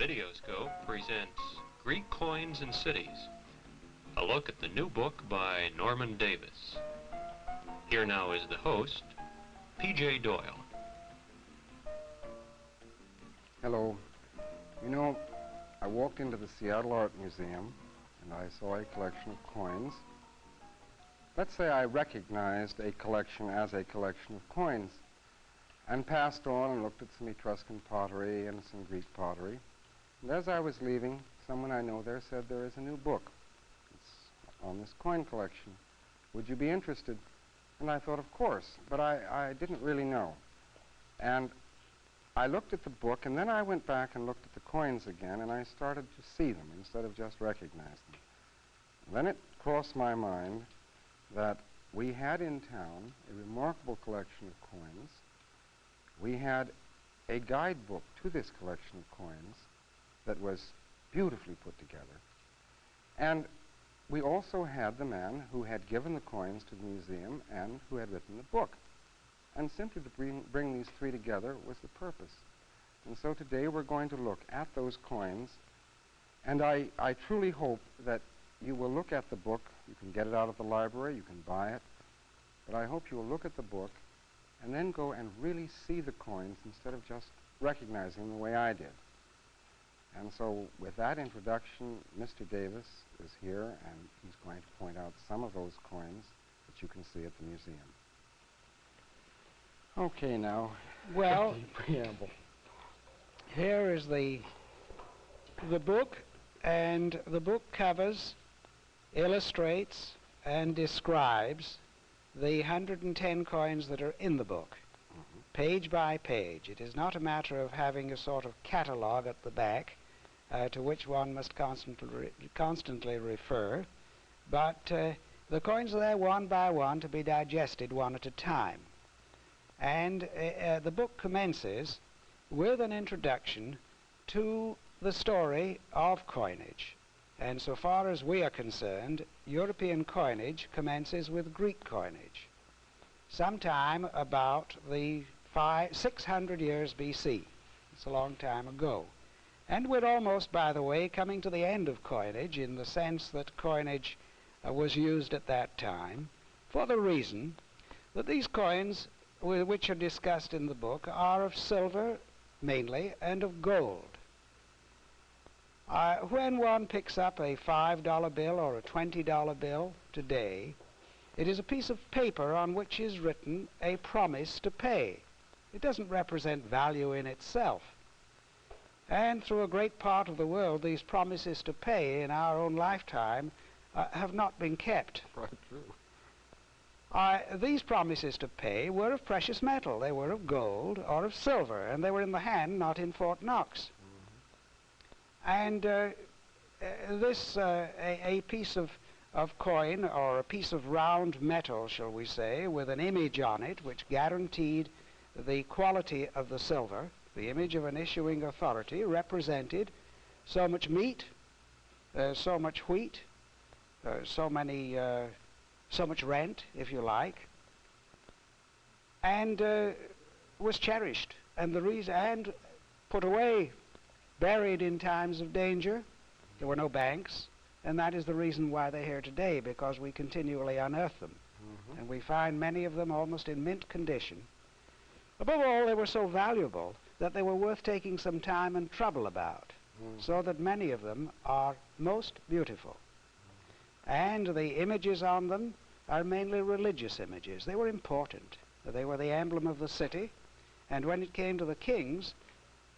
Videoscope presents Greek Coins and Cities, a look at the new book by Norman Davis. Here now is the host, P.J. Doyle. Hello. You know, I walked into the Seattle Art Museum and I saw a collection of coins. Let's say I recognized a collection as a collection of coins and passed on and looked at some Etruscan pottery and some Greek pottery. And as I was leaving, someone I know there said, "There is a new book. It's on this coin collection. Would you be interested?" And I thought, of course, but I didn't really know. And I looked at the book, and then I went back and looked at the coins again, and I started to see them instead of just recognize them. And then it crossed my mind that we had in town a remarkable collection of coins. We had a guidebook to this collection of coins that was beautifully put together. And we also had the man who had given the coins to the museum and who had written the book. And simply to bring these three together was the purpose. And so today we're going to look at those coins, and I truly hope that you will look at the book. You can get it out of the library, you can buy it, but I hope you will look at the book and then go and really see the coins instead of just recognizing them the way I did. And so with that introduction, Mr. Davis is here, and he's going to point out some of those coins that you can see at the museum. Okay, now, well, preamble. Here is the book, and the book covers, illustrates, and describes the 110 coins that are in the book, page by page. It is not a matter of having a sort of catalog at the back to which one must constantly refer, but the coins are there one by one to be digested one at a time. And the book commences with an introduction to the story of coinage. And so far as we are concerned, European coinage commences with Greek coinage, sometime about the 600 years BC. It's a long time ago. And we're almost, by the way, coming to the end of coinage in the sense that coinage was used at that time, for the reason that these coins which are discussed in the book are of silver mainly and of gold. When one picks up a $5 bill or a $20 bill today, it is a piece of paper on which is written a promise to pay. It doesn't represent value in itself. And through a great part of the world, these promises to pay in our own lifetime have not been kept. Quite true. These promises to pay were of precious metal. They were of gold or of silver, and they were in the hand, not in Fort Knox. And this, a piece of coin, or a piece of round metal, shall we say, with an image on it which guaranteed the quality of the silver, the image of an issuing authority, represented so much meat, so much wheat, so much rent, if you like, and was cherished, and put away, buried in times of danger. There were no banks, and that is the reason why they're here today, because we continually unearth them. And we find many of them almost in mint condition. Above all, they were so valuable that they were worth taking some time and trouble about, so that many of them are most beautiful. And the images on them are mainly religious images. They were important. They were the emblem of the city, and when it came to the kings,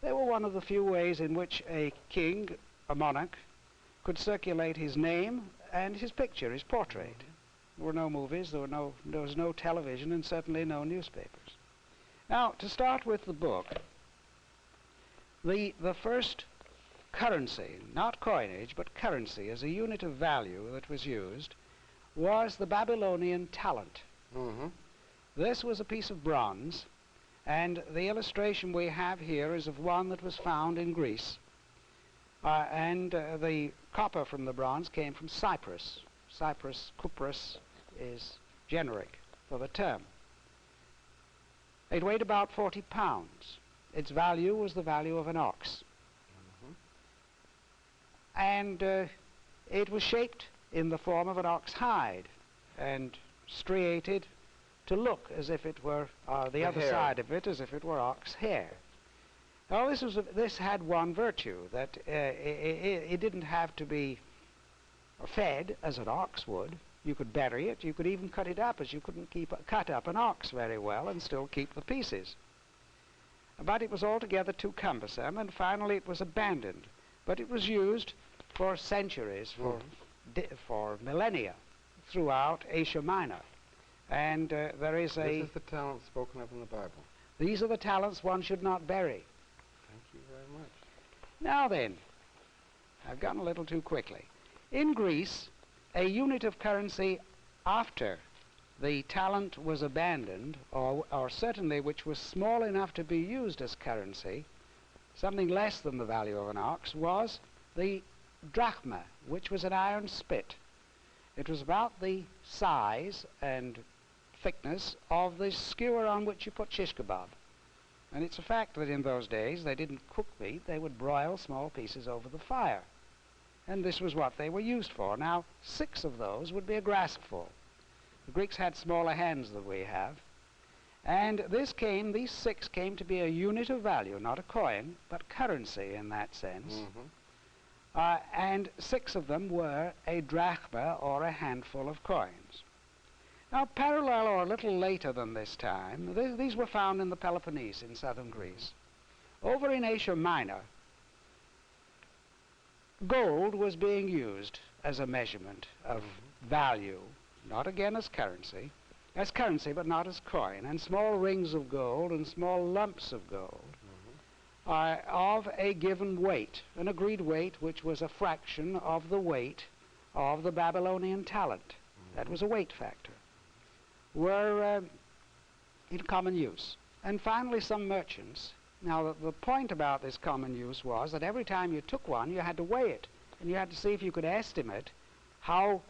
they were one of the few ways in which a king, a monarch, could circulate his name and his picture, his portrait. There were no movies, there was no television, and certainly no newspapers. Now, to start with the book, the first currency, not coinage, but currency as a unit of value that was used, was the Babylonian talent. This was a piece of bronze, and the illustration we have here is of one that was found in Greece. And the copper from the bronze came from Cyprus. Cyprus, Kupros, is generic for the term. It weighed about 40 pounds. Its value was the value of an ox. and it was shaped in the form of an ox hide and striated to look as if it were the other hair. side of it as if it were ox hair. Now this had one virtue, that it didn't have to be fed as an ox would. You could bury it, you could even cut it up, as you couldn't cut up an ox very well and still keep the pieces. But it was altogether too cumbersome, and finally it was abandoned. But it was used for centuries, for millennia, throughout Asia Minor. And there is This is the talent spoken of in the Bible. These are the talents one should not bury. Thank you very much. Now then, I've gone a little too quickly. In Greece, a unit of currency after the talent was abandoned, or certainly which was small enough to be used as currency, something less than the value of an ox, was the drachma, which was an iron spit. It was about the size and thickness of the skewer on which you put shish kebab. And it's a fact that in those days they didn't cook meat, they would broil small pieces over the fire. And this was what they were used for. Now, 6 of those would be a graspful. The Greeks had smaller hands than we have. And these 6 came to be a unit of value, not a coin, but currency in that sense. And 6 of them were a drachma, or a handful of coins. Now, parallel or a little later than this time, these were found in the Peloponnese in southern Greece. Over in Asia Minor, gold was being used as a measurement of value, not again as currency but not as coin, and small rings of gold and small lumps of gold of a given weight, an agreed weight which was a fraction of the weight of the Babylonian talent. That was a weight factor, were in common use. And finally some merchants. Now, the point about this common use was that every time you took one, you had to weigh it, and you had to see if you could estimate how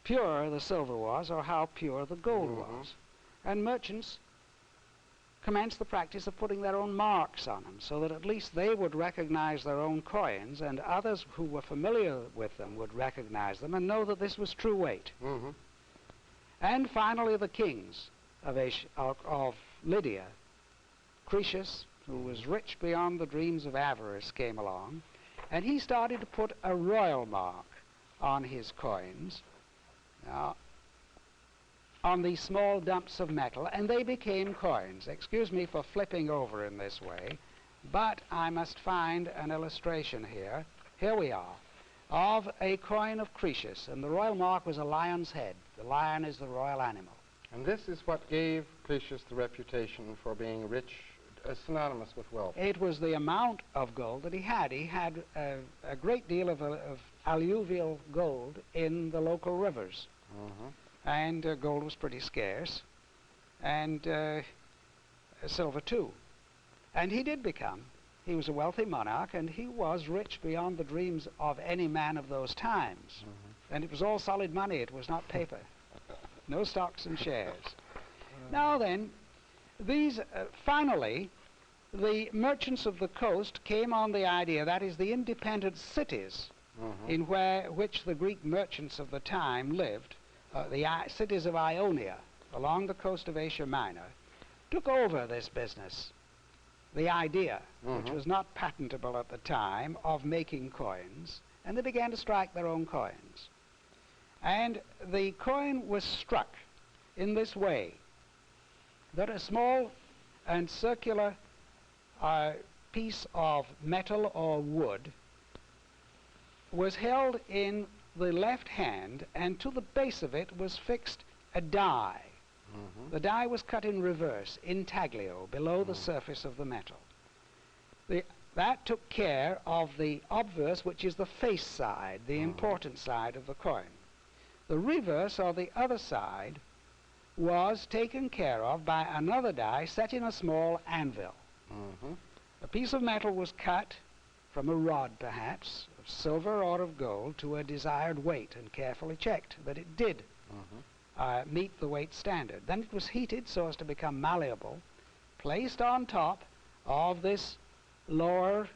pure the silver was or how pure the gold was. And merchants commenced the practice of putting their own marks on them, so that at least they would recognize their own coins, and others who were familiar with them would recognize them and know that this was true weight. And finally, the kings of Lydia, Croesus, who was rich beyond the dreams of avarice, came along, and he started to put a royal mark on his coins, on these small dumps of metal, and they became coins. Excuse me for flipping over in this way, but I must find an illustration here. Here we are, of a coin of Croesus, and the royal mark was a lion's head. The lion is the royal animal. And this is what gave Croesus the reputation for being rich, synonymous with wealth. It was the amount of gold that he had. He had a great deal of alluvial gold in the local rivers. And gold was pretty scarce, and silver too. And he did become. He was a wealthy monarch, and he was rich beyond the dreams of any man of those times. And it was all solid money. It was not paper. No stocks and shares. Now then, these, finally, the merchants of the coast came on the idea, that is, the independent cities in which the Greek merchants of the time lived, the cities of Ionia, along the coast of Asia Minor, took over this business. The idea, which was not patentable at the time, of making coins, and they began to strike their own coins. And the coin was struck in this way, that a small and circular piece of metal or wood was held in the left hand, and to the base of it was fixed a die. The die was cut in reverse, intaglio, below the surface of the metal. That took care of the obverse, which is the face side, the important side of the coin. The reverse, or the other side, was taken care of by another die set in a small anvil. A piece of metal was cut from a rod, perhaps, of silver or of gold, to a desired weight, and carefully checked that it did meet the weight standard. Then it was heated so as to become malleable, placed on top of this lower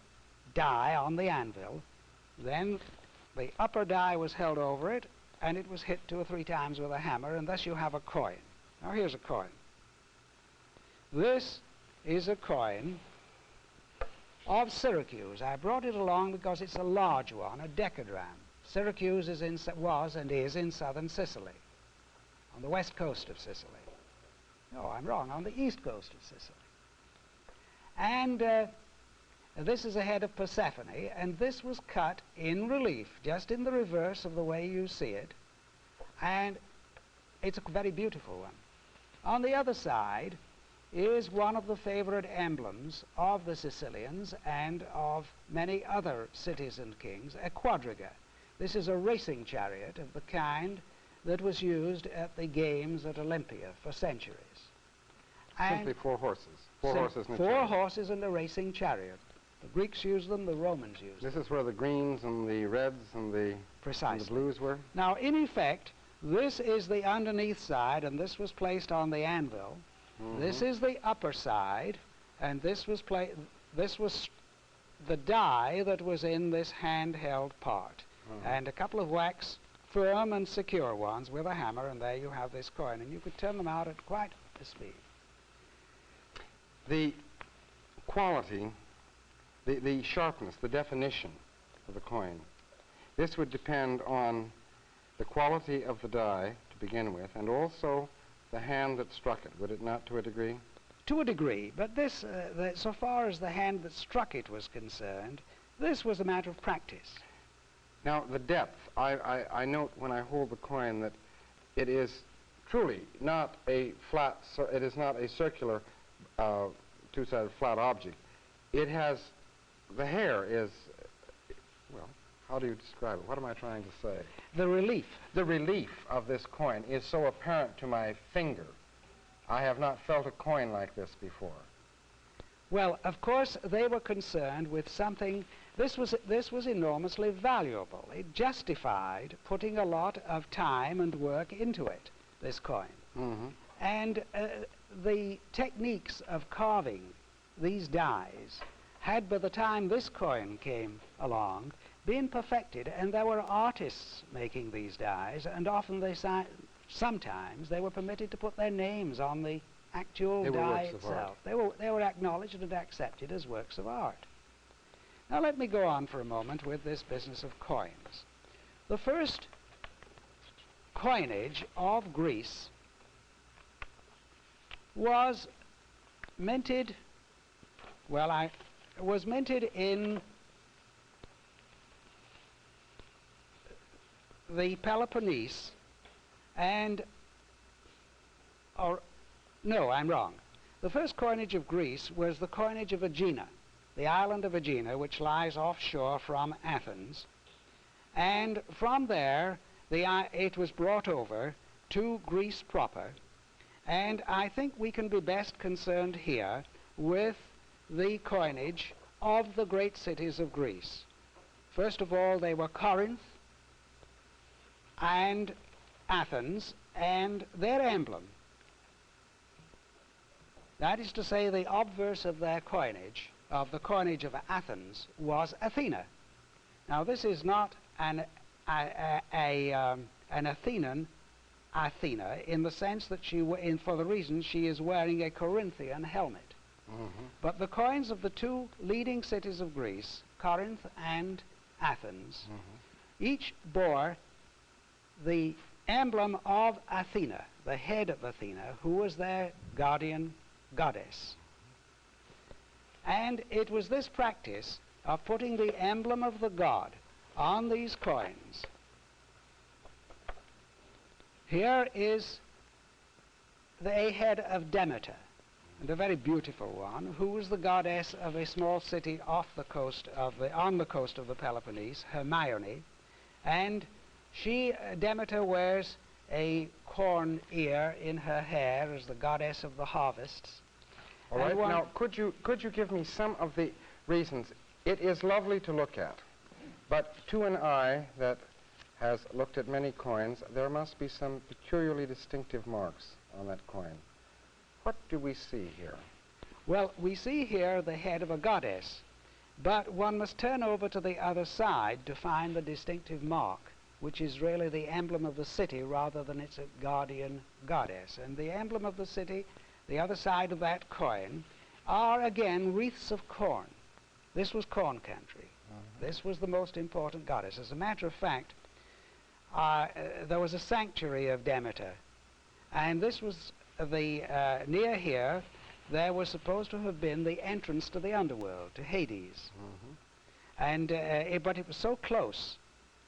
die on the anvil, then The upper die was held over it, and it was hit 2 or 3 times with a hammer, and thus you have a coin. Now here's a coin. This is a coin of Syracuse. I brought it along because it's a large one, a decagram. Syracuse was and is in southern Sicily, on the west coast of Sicily. No, I'm wrong, on the east coast of Sicily. And this is a head of Persephone, and this was cut in relief, just in the reverse of the way you see it, and it's a very beautiful one. On the other side is one of the favorite emblems of the Sicilians and of many other cities and kings, a quadriga. This is a racing chariot of the kind that was used at the games at Olympia for centuries. Simply 4 horses. Four horses and a 4 chariot. horses and a racing chariot. The Greeks used them, the Romans used them. This is where the greens and the reds and the blues were? Now, in effect, this is the underneath side, and this was placed on the anvil. This is the upper side, and this was the die that was in this handheld part. And a couple of wax firm and secure ones with a hammer, and there you have this coin, and you could turn them out at quite a speed. The quality, the sharpness, the definition of the coin, this would depend on the quality of the die to begin with, and also the hand that struck it, would it not, to a degree? To a degree, but this, so far as the hand that struck it was concerned, this was a matter of practice. Now, the depth, I note when I hold the coin that it is truly not a flat, it is not a circular, two-sided flat object. It has, the hair is, well, how do you describe it? What am I trying to say? The relief. The relief of this coin is so apparent to my finger. I have not felt a coin like this before. Well, of course, they were concerned with something. This was enormously valuable. It justified putting a lot of time and work into it, this coin. And the techniques of carving these dies had, by the time this coin came along, been perfected, and there were artists making these dies, and often sometimes they were permitted to put their names on the actual die itself. They were acknowledged and accepted as works of art. Now let me go on for a moment with this business of coins. The first coinage of Greece was minted, was minted in the Peloponnese, and, no, I'm wrong. The first coinage of Greece was the coinage of Aegina, the island of Aegina, which lies offshore from Athens. And from there, it was brought over to Greece proper. And I think we can be best concerned here with the coinage of the great cities of Greece. First of all, they were Corinth and Athens, and their emblem, that is to say, the obverse of their coinage, of the coinage of Athens, was Athena. Now, this is not an Athenan Athena in the sense that for the reason she is wearing a Corinthian helmet. But the coins of the 2 leading cities of Greece, Corinth and Athens, each bore the emblem of Athena, the head of Athena, who was their guardian goddess. And it was this practice of putting the emblem of the god on these coins. Here is the head of Demeter, and a very beautiful one, who was the goddess of a small city on the coast of the Peloponnese, Hermione, and Demeter wears a corn ear in her hair as the goddess of the harvests. All right. Now, could you give me some of the reasons? It is lovely to look at, but to an eye that has looked at many coins, there must be some peculiarly distinctive marks on that coin. What do we see here? Well, we see here the head of a goddess, But one must turn over to the other side to find the distinctive mark, which is really the emblem of the city rather than its guardian goddess. And the emblem of the city, the other side of that coin, are again wreaths of corn. This was corn country. This was the most important goddess. As a matter of fact, there was a sanctuary of Demeter, and this was near here. There was supposed to have been the entrance to the underworld, to Hades. And but it was so close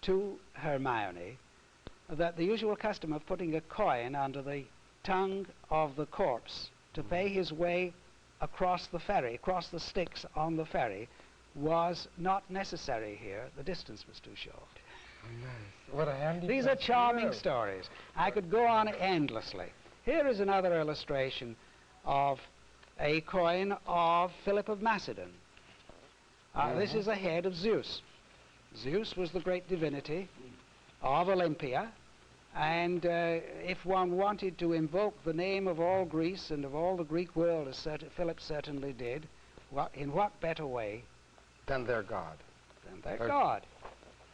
to Hermione that the usual custom of putting a coin under the tongue of the corpse to pay his way across the ferry, across the Styx on the ferry, was not necessary here. The distance was too short. Nice. What a handy These are charming stories. I could go on endlessly. Here is another illustration of a coin of Philip of Macedon. This is a head of Zeus. Zeus was the great divinity of Olympia, and if one wanted to invoke the name of all Greece and of all the Greek world, as Philip certainly did, in what better way than their god? Than their god.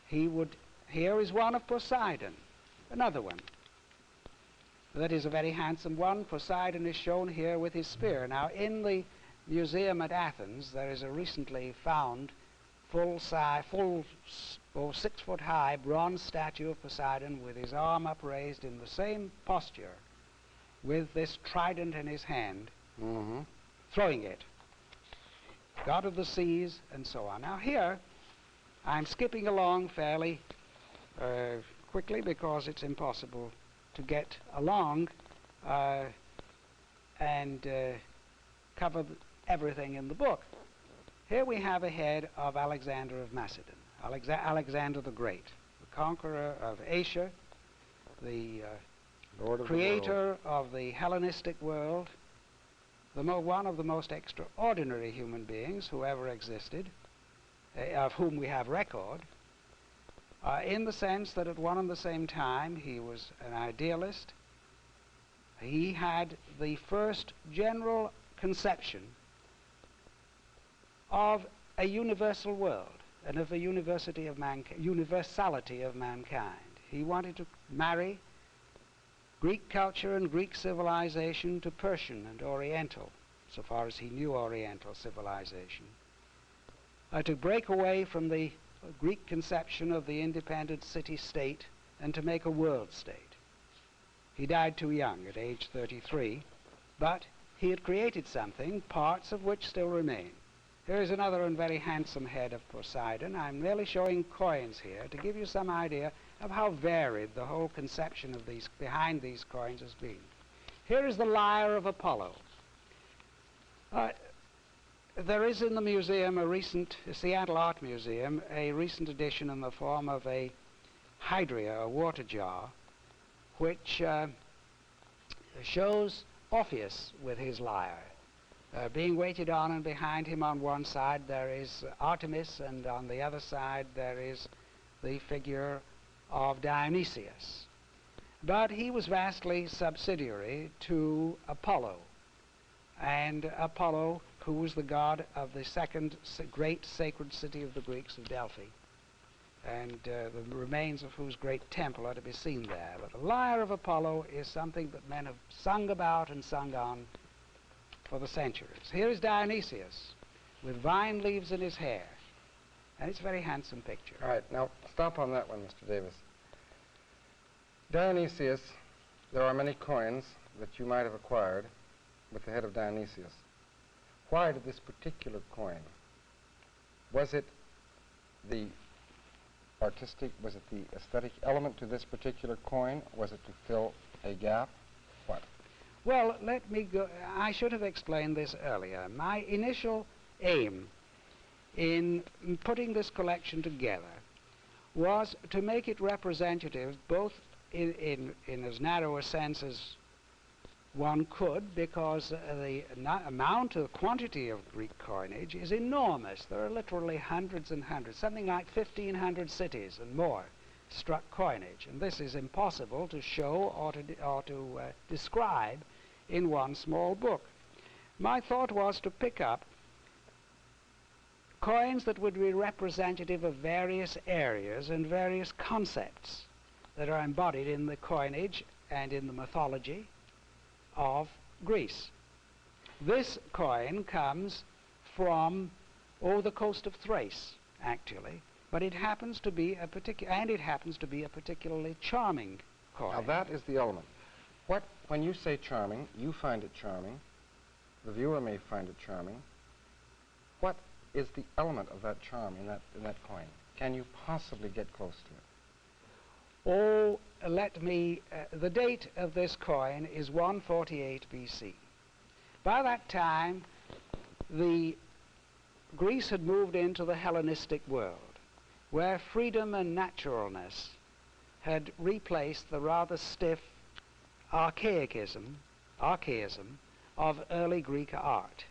Here is one of Poseidon, another one. That is a very handsome one. Poseidon is shown here with his spear. Now, in the museum at Athens, there is a recently found full 6-foot-high bronze statue of Poseidon with his arm upraised in the same posture, with this trident in his hand, throwing it. God of the seas, and so on. Now here, I'm skipping along fairly quickly because it's impossible to get along and cover everything in the book. Here we have a head of Alexander of Macedon, Alexander the Great, the conqueror of Asia, the creator of the Hellenistic world, one of the most extraordinary human beings who ever existed, of whom we have record, in the sense that at one and the same time he was an idealist. He had the first general conception of a universal world and of a universality of mankind. He wanted to marry Greek culture and Greek civilization to Persian and Oriental, so far as he knew Oriental civilization, to break away from the Greek conception of the independent city-state and to make a world state. He died too young, at age 33, but he had created something, parts of which still remain. Here is another and very handsome head of Poseidon. I'm merely showing coins here to give you some idea of how varied the whole conception of behind these coins has been. Here is the lyre of Apollo. There is in the museum Seattle Art Museum, a recent edition in the form of a hydria, a water jar, which shows Orpheus with his lyre. Being waited on, and behind him on one side there is Artemis, and on the other side there is the figure of Dionysius. But he was vastly subsidiary to Apollo, and Apollo, who was the god of the second great sacred city of the Greeks, of Delphi, and the remains of whose great temple are to be seen there. But the lyre of Apollo is something that men have sung about and sung on for the centuries. Here is Dionysius with vine leaves in his hair, and it's a very handsome picture. All right, now stop on that one, Mr. Davis. Dionysius, there are many coins that you might have acquired with the head of Dionysius. Why did this particular coin? Was it the artistic, was it the aesthetic element to this particular coin? Was it to fill a gap? What? Well, let me go. I should have explained this earlier. My initial aim in putting this collection together was to make it representative both in as narrow a sense as one could, because the quantity of Greek coinage is enormous. There are literally hundreds and hundreds, something like 1,500 cities and more struck coinage, and this is impossible to show or to describe in one small book. My thought was to pick up coins that would be representative of various areas and various concepts that are embodied in the coinage and in the mythology of Greece. This coin comes from the coast of Thrace, actually, but it happens to be a particularly charming coin. Now that is the element. When you say charming, you find it charming. The viewer may find it charming. What is the element of that charm in that coin? Can you possibly get close to it? Oh, the date of this coin is 148 BC. By that time, Greece had moved into the Hellenistic world, where freedom and naturalness had replaced the rather stiff archaism of early Greek art.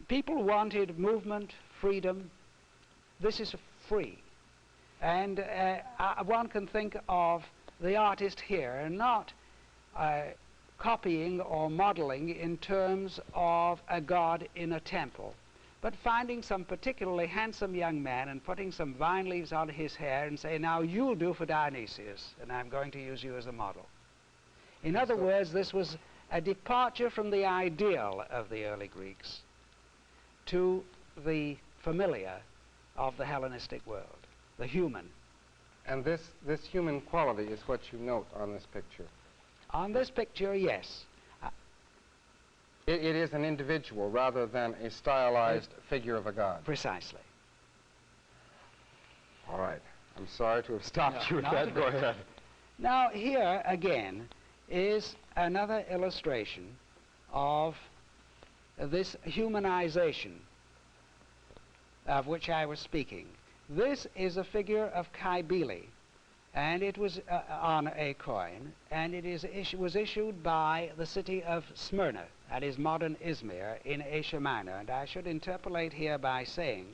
People wanted movement, freedom. This is free. And one can think of the artist here not copying or modeling in terms of a god in a temple, but finding some particularly handsome young man and putting some vine leaves on his hair and say, now you'll do for Dionysius, and I'm going to use you as a model. In other words, this was a departure from the ideal of the early Greeks to the familiar of the Hellenistic world, the human. And this human quality is what you note on this picture. On this picture, yes. It is an individual rather than a stylized figure of a god. Precisely. All right. I'm sorry to have stopped you with not that. at Go all. ahead. Now, here again is another illustration of this humanization of which I was speaking. This is a figure of Cybele, and it was on a coin, and it was issued by the city of Smyrna, that is modern Izmir, in Asia Minor. And I should interpolate here by saying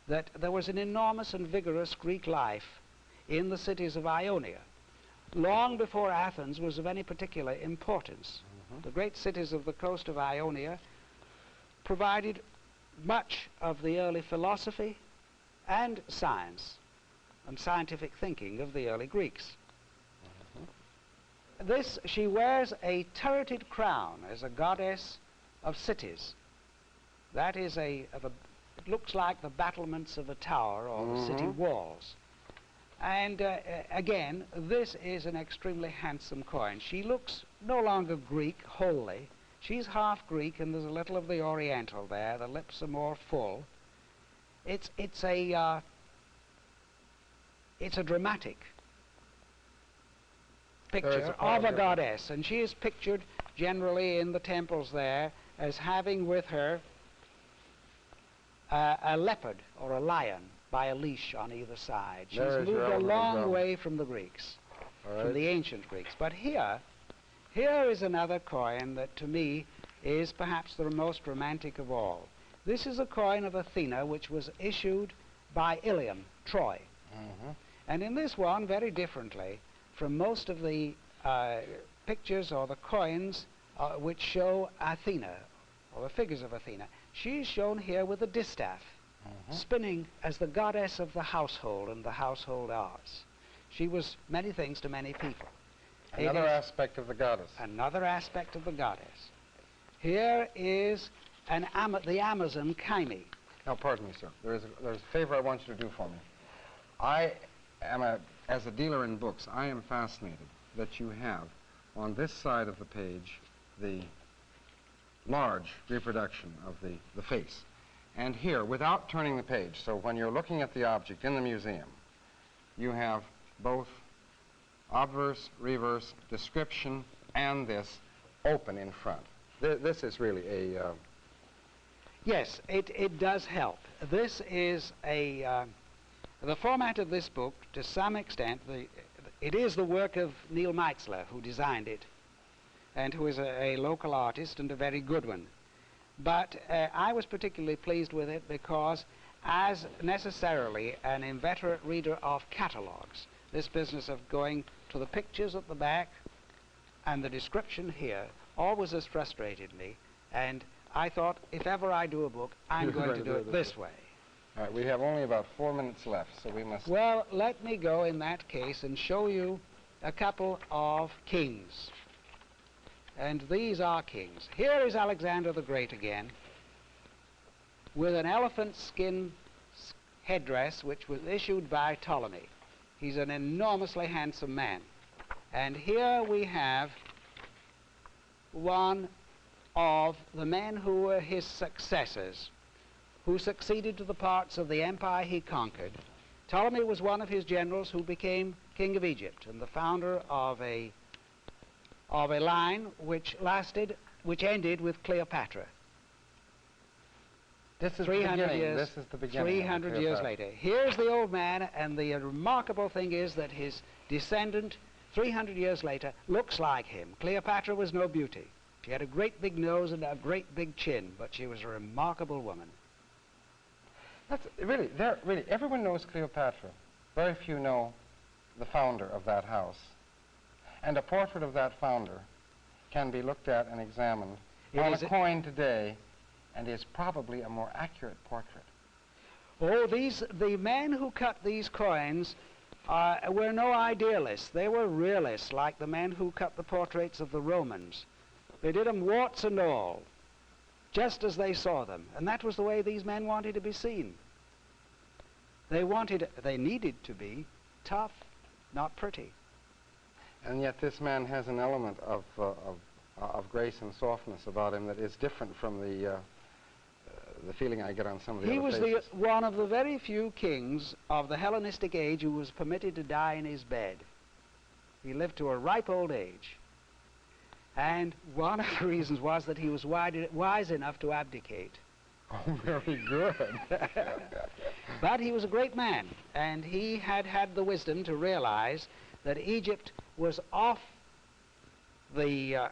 that there was an enormous and vigorous Greek life in the cities of Ionia, long before Athens was of any particular importance. The great cities of the coast of Ionia provided much of the early philosophy and science and scientific thinking of the early Greeks. She wears a turreted crown as a goddess of cities. That is it looks like the battlements of a tower or the city walls. And again, this is an extremely handsome coin. She looks no longer Greek wholly. She's half Greek, and there's a little of the Oriental there. The lips are more full. It's a dramatic picture of a goddess, and she is pictured generally in the temples there as having with her a leopard or a lion by a leash on either side. She's moved a long way from the Greeks, from the ancient Greeks. But here is another coin that to me is perhaps the most romantic of all. This is a coin of Athena which was issued by Ilium, Troy. And in this one, very differently from most of the pictures or the coins which show Athena, or the figures of Athena, she's shown here with a distaff, spinning as the goddess of the household and the household arts. She was many things to many people. Another aspect of the goddess. Another aspect of the goddess. Here is the Amazon Kyme. Now, pardon me, sir. There's a favor I want you to do for me. As a dealer in books, I am fascinated that you have on this side of the page the large reproduction of the face. And here, without turning the page, so when you're looking at the object in the museum, you have both obverse, reverse, description, and this open in front. This is really a... Yes, it does help. This is the format of this book, to some extent, it is the work of Neil Meitzler, who designed it, and who is a local artist and a very good one. But I was particularly pleased with it because, as necessarily an inveterate reader of catalogues, this business of going to the pictures at the back and the description here always has frustrated me, and I thought, if ever I do a book, I'm going to do it this way. All right, we have only about 4 minutes left, so we must... Well, let me go in that case and show you a couple of kings. And these are kings. Here is Alexander the Great again, with an elephant skin headdress which was issued by Ptolemy. He's an enormously handsome man. And here we have one of the men who were his successors, who succeeded to the parts of the empire he conquered. Ptolemy was one of his generals who became king of Egypt and the founder of a line which ended with Cleopatra. This is 300 the beginning. years, This is the beginning. 300 years later. Here's the old man, and the remarkable thing is that his descendant, 300 years later, looks like him. Cleopatra was no beauty. She had a great big nose and a great big chin, but she was a remarkable woman. That's really, everyone knows Cleopatra. Very few know the founder of that house. And a portrait of that founder can be looked at and examined on a coin today, and is probably a more accurate portrait. Oh, the men who cut these coins were no idealists. They were realists, like the men who cut the portraits of the Romans. They did them warts and all, just as they saw them. And that was the way these men wanted to be seen. They needed to be tough, not pretty. And yet this man has an element of grace and softness about him that is different from the feeling I get on some of the other faces. He was one of the very few kings of the Hellenistic age who was permitted to die in his bed. He lived to a ripe old age. And one of the reasons was that he was wise enough to abdicate. Oh, very good. But he was a great man, and he had the wisdom to realize that Egypt was off the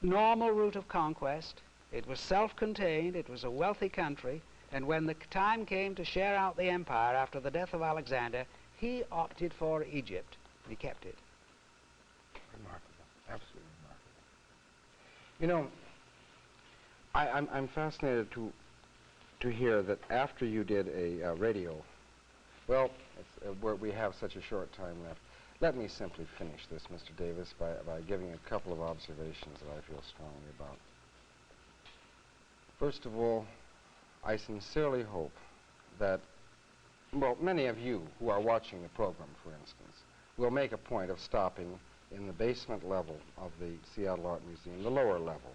normal route of conquest. It was self-contained, it was a wealthy country, and when the time came to share out the empire after the death of Alexander, he opted for Egypt, and he kept it. Remarkable, absolutely remarkable. You know, I'm fascinated to hear that after you did a radio, well, we have such a short time left. Let me simply finish this, Mr. Davis, by giving a couple of observations that I feel strongly about. First of all, I sincerely hope that, well, many of you who are watching the program, for instance, will make a point of stopping in the basement level of the Seattle Art Museum, the lower level,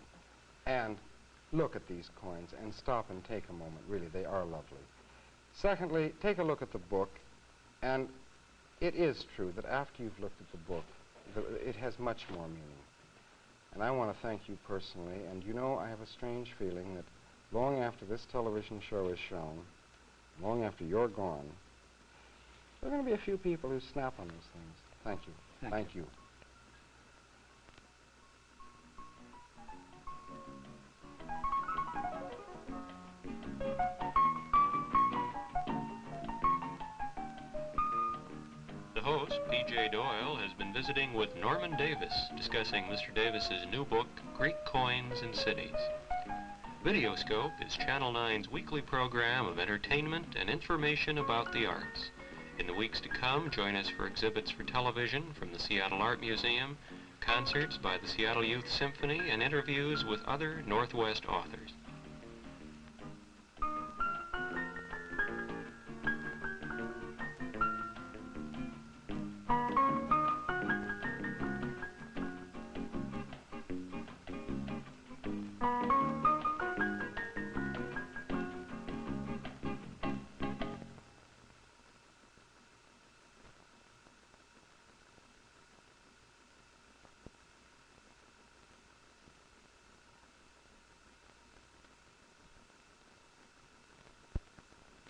and look at these coins and stop and take a moment. Really, they are lovely. Secondly, take a look at the book, and it is true that after you've looked at the book, it has much more meaning. And I want to thank you personally, and you know, I have a strange feeling that long after this television show is shown, long after you're gone, there are going to be a few people who snap on those things. Thank you. Thank you. The host, P.J. Doyle, has been visiting with Norman Davis, discussing Mr. Davis's new book, Greek Coins and Cities. Videoscope is Channel 9's weekly program of entertainment and information about the arts. In the weeks to come, join us for exhibits for television from the Seattle Art Museum, concerts by the Seattle Youth Symphony, and interviews with other Northwest authors.